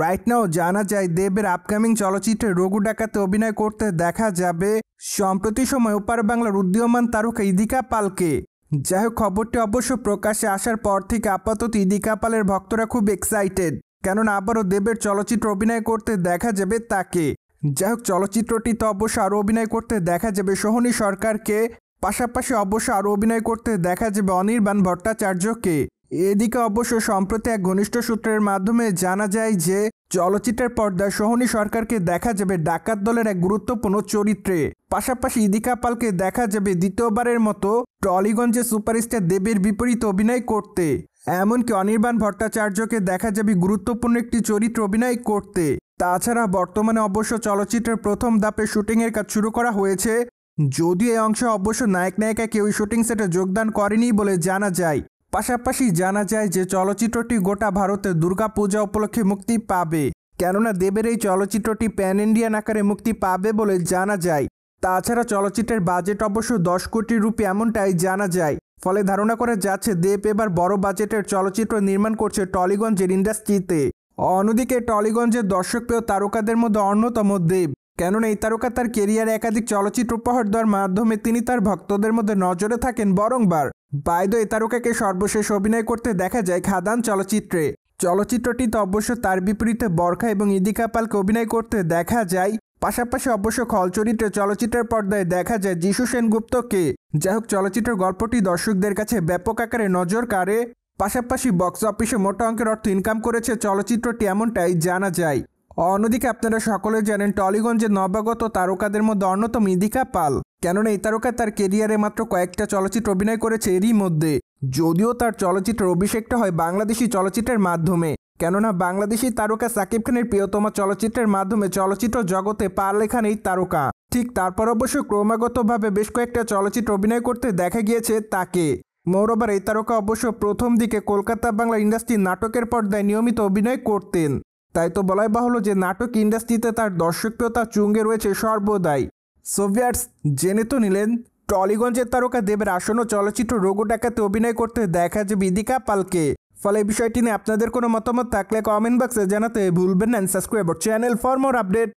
Right now জানা যায় দেবের আপকামিং চলচ্চিত্রে রঘু ডাকাতে অভিনয় করতে দেখা যাবে সম্প্রতি সময় ওপার বাংলার উদীয়মান তারকা ইদিকা পালকে। যাই হোক, খবরটি অবশ্য প্রকাশ্যে আসার পর থেকে আপাতত ইদিকা পালের ভক্তরা খুব এক্সাইটেড, কেননা আবারও দেবের চলচ্চিত্রে অভিনয় করতে দেখা যাবে তাকে। যাই হোক, চলচ্চিত্রটিতে অবশ্য আরও অভিনয় করতে দেখা যাবে সোহনী সরকারকে, পাশাপাশি অবশ্য আরও অভিনয় করতে দেখা যাবে অনির্বাণ ভট্টাচার্যকে। এদিকে অবশ্য সম্প্রতি এক ঘনিষ্ঠ সূত্রের মাধ্যমে জানা যায় যে চলচ্চিত্রের পর্দায় সোহনী সরকারকে দেখা যাবে ডাকাত দলের এক গুরুত্বপূর্ণ চরিত্রে, পাশাপাশি ইদিকা পালকে দেখা যাবে দ্বিতীয়বারের মতো টলিগঞ্জে সুপারস্টার দেবের বিপরীতে অভিনয় করতে। এমনকি অনির্বাণ ভট্টাচার্যকে দেখা যাবে গুরুত্বপূর্ণ একটি চরিত্র অভিনয় করতে। তাছাড়া বর্তমানে অবশ্য চলচ্চিত্রের প্রথম ধাপে শুটিংয়ের কাজ শুরু করা হয়েছে, যদিও এই অংশে অবশ্য নায়ক নায়িকা কেউই শুটিং সেটে যোগদান করেনি বলে জানা যায়। পাশাপাশি জানা যায় যে চলচ্চিত্রটি গোটা ভারতে দুর্গাপূজা উপলক্ষে মুক্তি পাবে, কেননা দেবের এই চলচ্চিত্রটি প্যান ইন্ডিয়ান আকারে মুক্তি পাবে বলে জানা যায়। তাছাড়া চলচ্চিত্রের বাজেট অবশ্য 10 কোটি রুপি এমনটাই জানা যায়। ফলে ধারণা করা যাচ্ছে দেব এবার বড় বাজেটের চলচ্চিত্র নির্মাণ করছে টলিগঞ্জের ইন্ডাস্ট্রিতে। অন্যদিকে টলিগঞ্জের দর্শকপ্রিয় তারকাদের মধ্যে অন্যতম দেব, কেননা এই তারকা তার কেরিয়ারে একাধিক চলচ্চিত্র উপহার দেওয়ার মাধ্যমে তিনি তার ভক্তদের মধ্যে নজরে থাকেন বারংবার। বাইদো এই তারকাকে সর্বশেষ অভিনয় করতে দেখা যায় খাদান চলচ্চিত্রে। চলচ্চিত্রটিতে অবশ্য তার বিপরীতে বরখা এবং ইদিকা পালকে অভিনয় করতে দেখা যায়। পাশাপাশি অবশ্য খল চরিত্রে চলচ্চিত্রের পর্দায় দেখা যায় যিশু সেনগুপ্তকে। যাই হোক, চলচ্চিত্রের গল্পটি দর্শকদের কাছে ব্যাপক আকারে নজর কাড়ে, পাশাপাশি বক্স অফিসে মোটা অঙ্কের অর্থ ইনকাম করেছে চলচ্চিত্রটি এমনটাই জানা যায়। অন্যদিকে আপনারা সকলে জানেন টলিগঞ্জের নবাগত তারকাদের মধ্যে অন্যতম ইদিকা পাল, কেননা এই তারকা তার কেরিয়ারে মাত্র কয়েকটা চলচ্চিত্র অভিনয় করেছে এরই মধ্যে, যদিও তার চলচ্চিত্রের অভিষেকটা হয় বাংলাদেশি চলচ্চিত্রের মাধ্যমে, কেননা বাংলাদেশি তারকা সাকিব খানের প্রিয়তম চলচ্চিত্রের মাধ্যমে চলচ্চিত্র জগতে পা লেখান এই তারকা। ঠিক তারপর অবশ্য ক্রমাগতভাবে বেশ কয়েকটা চলচ্চিত্র অভিনয় করতে দেখা গিয়েছে তাকে। মোরওভার এই তারকা অবশ্য প্রথম দিকে কলকাতা বাংলা ইন্ডাস্ট্রির নাটকের পর্দায় নিয়মিত অভিনয় করতেন, তাই তো বলাই বাহুল্য যে নাটক ইন্ডাস্ট্রিতে তার দর্শকপ্রিয়তা চুঙ্গে রয়েছে সর্বদাই। সো ভিউয়ার্স, জেনে তো নিলেন টলিগঞ্জের তারকা দেবের আসন্ন চলচ্চিত্র রঘু ডাকাতে অভিনয় করতে দেখা যাবে ইদিকা পালকে। ফলে এই বিষয়টি নিয়ে আপনাদের কোনো মতামত থাকলে কমেন্ট বক্সে জানাতে ভুলবেন না। Subscribe channel for more update.